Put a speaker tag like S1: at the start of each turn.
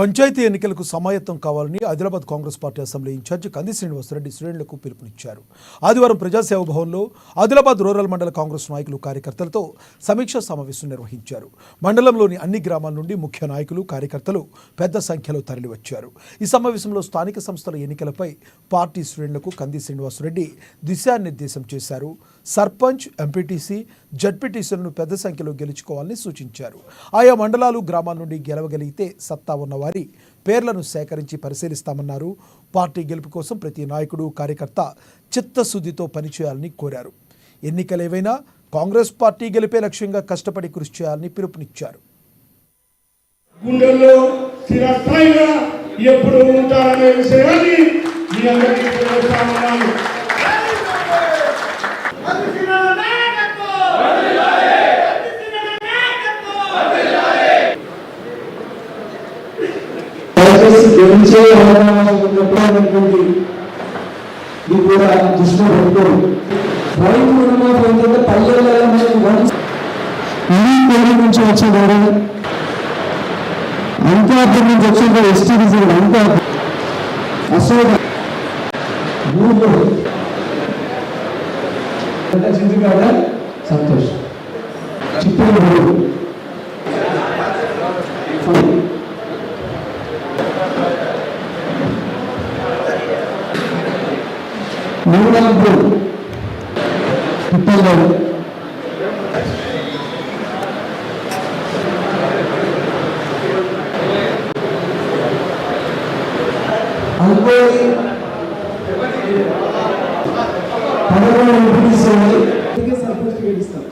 S1: పంచాయతీ ఎన్నికలకు సమాయత్తం కావాలని Adilabad Congress party assembly incharge Kandi Srinivasa Reddy శ్రేణులకు పిలుపునిచ్చారు. ఆదివారం ప్రజాసేవ భవన్లో ఆదిలాబాద్ రూరల్ మండల కాంగ్రెస్ నాయకులు కార్యకర్తలతో సమీక్షా సమావేశం నిర్వహించారు. మండలంలోని అన్ని గ్రామాల నుండి ముఖ్య నాయకులు కార్యకర్తలు పెద్ద సంఖ్యలో తరలివచ్చారు. ఈ సమావేశంలో స్థానిక సంస్థల ఎన్నికలపై పార్టీ శ్రేణులకు కంది శ్రీనివాసరెడ్డి దిశానిర్దేశం చేశారు. సర్పంచ్, ఎంపీటీసీ, జడ్పీటీసీలను పెద్ద సంఖ్యలో గెలుచుకోవాలని సూచించారు. ఆయా మండలాలు గ్రామాల నుండి గెలవగలిగితే సత్తా ఉన్నవారి పేర్లను సేకరించి పరిశీలిస్తామన్నారు. పార్టీ గెలుపు కోసం ప్రతి నాయకుడు, కార్యకర్త చిత్తశుద్ధితో పనిచేయాలని కోరారు. ఎన్నికలేవైనా కాంగ్రెస్ పార్టీ గెలిపే లక్ష్యంగా కష్టపడి కృషి చేయాలని పిలుపునిచ్చారు.
S2: గుండెల్లో స్థిరస్థాయిగా ఎప్పుడు ఉంటారనే విషయాన్ని మీ అందరికీ తెలియజేస్తామన్నాను.
S3: గెలిచే అవకాశం ఉన్నటువంటి ఇది కూడా దృష్టిలో పెట్టుకోరు. రైతు రుణమాఫీ ఏంటంటే పల్లెల్లో మనకి నుంచి వచ్చేవారు, అంత్యార్థం నుంచి వచ్చే ఎస్టీ రిజర్వ్ అంతా అశోక ఊళ్ళో చింతకాడ సంతోష్ చిత్తూరు మూడాంపూర్ పిట్టల్లో అనుకోని 11 ఎంపీటీసీ సర్పంచ్ గెలుస్తాం.